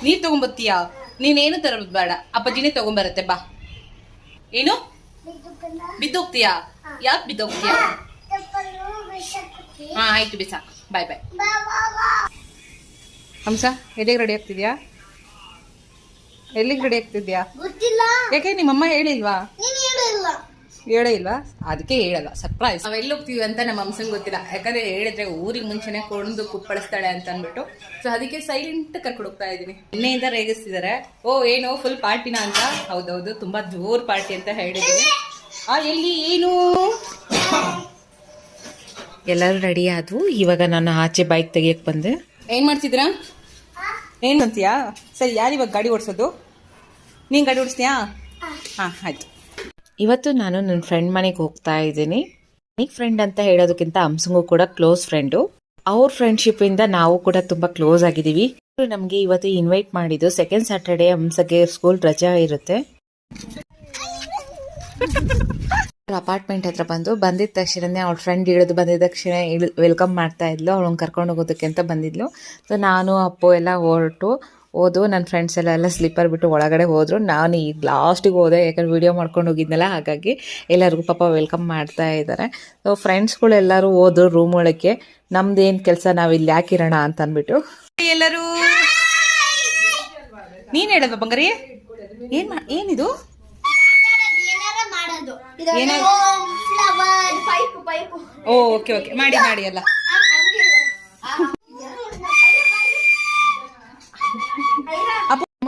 ನೀರ್ ತಗೊಂಬತ್ತೀಯಾ? ನೀನೇನು ತರೋದು ಬೇಡ, ಅಪ್ಪಾಜಿನೇ ತಗೊಂಬರತ್ತೆ. ಬಾ. ಏನು ಬಿದ್ದೋಗ್ತೀಯಾ? ಯಾಕೆ ಬಿದ್ದೋಗ್ತೀಯಾ? ಹಾ ಆಯ್ತು, ಬಿಸಾಕ್. ಬಾಯ್ ಬಾಯ್. ಹಂಸ, ಎಲ್ಲಿಗೆ ರೆಡಿ ಆಗ್ತಿದ್ಯಾ? ಎಲ್ಲಿಗೆ ರೆಡಿ ಆಗ್ತಿದ್ಯಾ? ಯಾಕೆ ನಿಮ್ಮಮ್ಮ ಹೇಳಿಲ್ವಾ? ಹೇಳೇ ಇಲ್ವಾ? ಅದಕ್ಕೆ ಹೇಳಲ್ಲ, ಸರ್ಪ್ರೈಸ್. ನಾವ್ ಎಲ್ಲಿ ಹೋಗ್ತೀವಿ ಅಂತ ನಮ್ಮ ಹಂಸಂಗ್ ಗೊತ್ತಿಲ್ಲ. ಯಾಕಂದ್ರೆ ಹೇಳಿದ್ರೆ ಊರಿಗೆ ಮುಂಚೆನೆ ಕೊಂಡು ಕುಪ್ಪಳಿಸ್ತಾಳೆ ಅಂತ ಅಂದ್ಬಿಟ್ಟು, ಸೊ ಅದಕ್ಕೆ ಸೈಲೆಂಟ್ ಕರ್ಕೊಂಡು ಹೋಗ್ತಾ ಇದೀನಿ. ನಿನ್ನೆಯಿಂದ ರೇಗಿಸ್ತಿದ್ದಾರೆ. ಓ ಏನು ಫುಲ್ ಪಾರ್ಟಿನ ಅಂತ. ಹೌದೌದು, ತುಂಬಾ ಜೋರ್ ಪಾರ್ಟಿ ಅಂತ ಹೇಳಿದೀನಿ. ಎಲ್ಲಿ ಏನು ಎಲ್ಲರೂ ರೆಡಿ ಆದ್ವು. ಇವಾಗ ನಾನು ಆಚೆ ಬೈಕ್ ತೆಗಿಯಕ್ ಬಂದೆ. ಏನ್ ಮಾಡ್ತಿದ್ರಾ? ಏನ್ ಅಂತೀಯಾ? ಸರಿ, ಯಾರು ಇವಾಗ ಗಾಡಿ ಓಡಿಸೋದು? ನೀನ್ ಗಾಡಿ ಓಡಿಸ್ತೀಯಾ? ಹಾ ಆಯ್ತು. ಇವತ್ತು ನಾನು ನನ್ನ ಫ್ರೆಂಡ್ ಮನೆಗೆ ಹೋಗ್ತಾ ಇದ್ದೀನಿ. ನನಗೆ ಫ್ರೆಂಡ್ ಅಂತ ಹೇಳೋದಕ್ಕಿಂತ ಹಂಸಂಗೂ ಕೂಡ ಕ್ಲೋಸ್ ಫ್ರೆಂಡು. ಅವ್ರ ಫ್ರೆಂಡ್ಶಿಪ್ ಇಂದ ನಾವು ಕೂಡ ತುಂಬಾ ಕ್ಲೋಸ್ ಆಗಿದ್ದೀವಿ. ನಮ್ಗೆ ಇವತ್ತು ಇನ್ವೈಟ್ ಮಾಡಿದ್ದು. ಸೆಕೆಂಡ್ ಸ್ಯಾಟರ್ಡೆ ಹಂಸಗೆ ಸ್ಕೂಲ್ ರಜಾ ಇರುತ್ತೆ. ಅಪಾರ್ಟ್ಮೆಂಟ್ ಹತ್ರ ಬಂದಿದ ತಕ್ಷಣನೇ ಅವ್ಳ ಫ್ರೆಂಡ್ ಇಳಿದು ಬಂದಿದ ತಕ್ಷಣ ವೆಲ್ಕಮ್ ಮಾಡ್ತಾ ಇದ್ಲು. ಅವಳನ್ನ ಕರ್ಕೊಂಡು ಹೋಗೋದಕ್ಕೆ ಅಂತ ಬಂದಿದ್ಲು. ಸೊ ನಾನು ಅಪ್ಪು ಎಲ್ಲ ಹೋದು. ನನ್ನ ಫ್ರೆಂಡ್ಸ್ ಎಲ್ಲ ಸ್ಲೀಪರ್ ಬಿಟ್ಟು ಒಳಗಡೆ ಹೋದ್ರು. ನಾನು ಈಗ ಲಾಸ್ಟಿಗೆ ಹೋದೆ, ಯಾಕಂದ್ರೆ ವಿಡಿಯೋ ಮಾಡ್ಕೊಂಡು ಹೋಗಿದ್ನಲ್ಲ, ಹಾಗಾಗಿ ಎಲ್ಲರಿಗೂ ಪಾಪ ವೆಲ್ಕಮ್ ಮಾಡ್ತಾ ಇದ್ದಾರೆ. ಸೊ ಫ್ರೆಂಡ್ಸ್ಗಳು ಎಲ್ಲರೂ ಹೋದ್ರು ರೂಮ್ ಒಳಗೆ. ನಮ್ದೇನು ಕೆಲಸ, ನಾವು ಇಲ್ಲಿ ಯಾಕಿರೋಣ ಅಂತ ಅಂದ್ಬಿಟ್ಟು ಎಲ್ಲರೂ. ನೀನು ಹೇಳಲ್ವ ಬಂಗಾರಿ? ಏನಿದು? ಓಕೆ ಓಕೆ, ಮಾಡಿ ಎಲ್ಲ.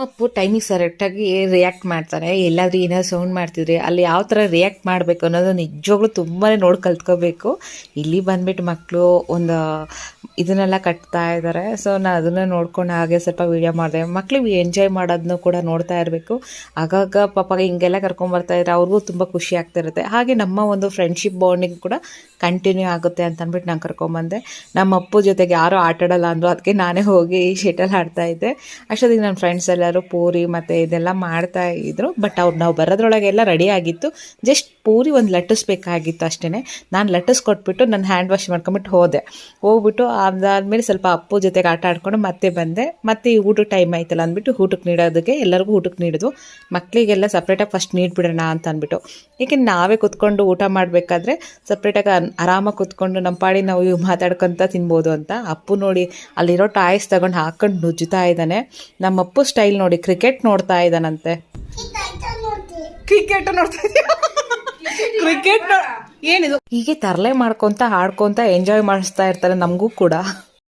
ಅಪ್ಪು ಟೈಮಿಗೆ ಕರೆಕ್ಟಾಗಿ ರಿಯಾಕ್ಟ್ ಮಾಡ್ತಾರೆ. ಎಲ್ಲಾದ್ರೂ ಏನಾದ್ರು ಸೌಂಡ್ ಮಾಡ್ತಿದ್ರೆ ಅಲ್ಲಿ ಯಾವ ಥರ ರಿಯಾಕ್ಟ್ ಮಾಡಬೇಕು ಅನ್ನೋದು ನಿಜವಾಗ್ಲೂ ತುಂಬಾ ನೋಡಿ ಕಲ್ತ್ಕೋಬೇಕು. ಇಲ್ಲಿ ಬಂದ್ಬಿಟ್ಟು ಮಕ್ಕಳು ಒಂದು ಇದನ್ನೆಲ್ಲ ಕಟ್ತಾ ಇದ್ದಾರೆ. ಸೊ ನಾನು ಅದನ್ನು ನೋಡ್ಕೊಂಡು ಹಾಗೆ ಸ್ವಲ್ಪ ವೀಡಿಯೋ ಮಾಡಿದೆ. ಮಕ್ಳಿಗೆ ಎಂಜಾಯ್ ಮಾಡೋದನ್ನು ಕೂಡ ನೋಡ್ತಾ ಇರಬೇಕು. ಆಗಾಗ ಪಾಪ ಹಿಂಗೆಲ್ಲ ಕರ್ಕೊಂಬರ್ತಾ ಇದ್ರೆ ಅವ್ರಿಗೂ ತುಂಬ ಖುಷಿ ಆಗ್ತಿರುತ್ತೆ. ಹಾಗೆ ನಮ್ಮ ಒಂದು ಫ್ರೆಂಡ್ಶಿಪ್ ಬಾಂಡಿಂಗ್ ಕೂಡ ಕಂಟಿನ್ಯೂ ಆಗುತ್ತೆ ಅಂತ ಅಂದ್ಬಿಟ್ಟು ನಾನು ಕರ್ಕೊಂಬಂದೆ. ನಮ್ಮ ಅಪ್ಪು ಜೊತೆಗೆ ಯಾರೂ ಆಟಾಡಲ್ಲ ಅಂದರು, ಅದಕ್ಕೆ ನಾನೇ ಹೋಗಿ ಶಟಲ್ ಆಡ್ತಾ ಇದ್ದೆ. ಅಷ್ಟೊತ್ತಿಗೆ ನನ್ನ ಫ್ರೆಂಡ್ಸ್ ಎಲ್ಲರೂ ಪೂರಿ ಮತ್ತು ಇದೆಲ್ಲ ಮಾಡ್ತಾ ಇದ್ರು. ಬಟ್ ನಾವು ಬರೋದ್ರೊಳಗೆಲ್ಲ ರೆಡಿ ಆಗಿತ್ತು. ಜಸ್ಟ್ ಪೂರಿ ಒಂದು ಲಟ್ಟಿಸ್ಬೇಕಾಗಿತ್ತು ಅಷ್ಟೇ. ನಾನು ಲಟ್ಟಿಸ್ಕೊಟ್ಬಿಟ್ಟು ನನ್ನ ಹ್ಯಾಂಡ್ ವಾಶ್ ಮಾಡ್ಕೊಂಬಿಟ್ಟು ಹೋಗ್ಬಿಟ್ಟು ಅದಾದಮೇಲೆ ಸ್ವಲ್ಪ ಅಪ್ಪು ಜೊತೆಗೆ ಆಟ ಆಡ್ಕೊಂಡು ಮತ್ತೆ ಬಂದೆ. ಮತ್ತೆ ಈ ಊಟಕ್ಕೆ ಟೈಮ್ ಆಯ್ತಲ್ಲ ಅಂದ್ಬಿಟ್ಟು ಊಟಕ್ಕೆ ನೀಡೋದಕ್ಕೆ ಎಲ್ಲರಿಗೂ ಊಟಕ್ಕೆ ನೀಡಿದ್ವು. ಮಕ್ಕಳಿಗೆಲ್ಲ ಸಪ್ರೇಟಾಗಿ ಫಸ್ಟ್ ನೀಡ್ಬಿಡೋಣ ಅಂತ ಅಂದ್ಬಿಟ್ಟು. ಏಕೆಂದ್ರೆ ನಾವೇ ಕುತ್ಕೊಂಡು ಊಟ ಮಾಡಬೇಕಾದ್ರೆ ಸಪ್ರೇಟಾಗಿ ಆರಾಮಾಗಿ ಕುತ್ಕೊಂಡು ನಮ್ಮ ಪಾಡಿ ನಾವು ಮಾತಾಡ್ಕೊತ ತಿನ್ಬೋದು ಅಂತ. ಅಪ್ಪು ನೋಡಿ ಅಲ್ಲಿರೋ ಟಾಯ್ಸ್ ತಗೊಂಡು ಹಾಕೊಂಡು ನುಜ್ಜುತ್ತಾ ಇದ್ದಾನೆ. ನಮ್ಮ ಅಪ್ಪು ಸ್ಟೈಲ್ ನೋಡಿ ಕ್ರಿಕೆಟ್ ನೋಡ್ತಾ ಇದ್ದಾನಂತೆ. ಕ್ರಿಕೆಟ್ ನೋಡ್ತಾ ಇದೆಯಾ? ಕ್ರಿಕೆಟ್ ಏನಿದು? ಹೀಗೆ ತರಲೆ ಮಾಡ್ಕೊಂತ ಆಡ್ಕೊಂತ ಎಂಜಾಯ್ ಮಾಡಿಸ್ತಾ ಇರ್ತಾರೆ ನಮಗೂ ಕೂಡ.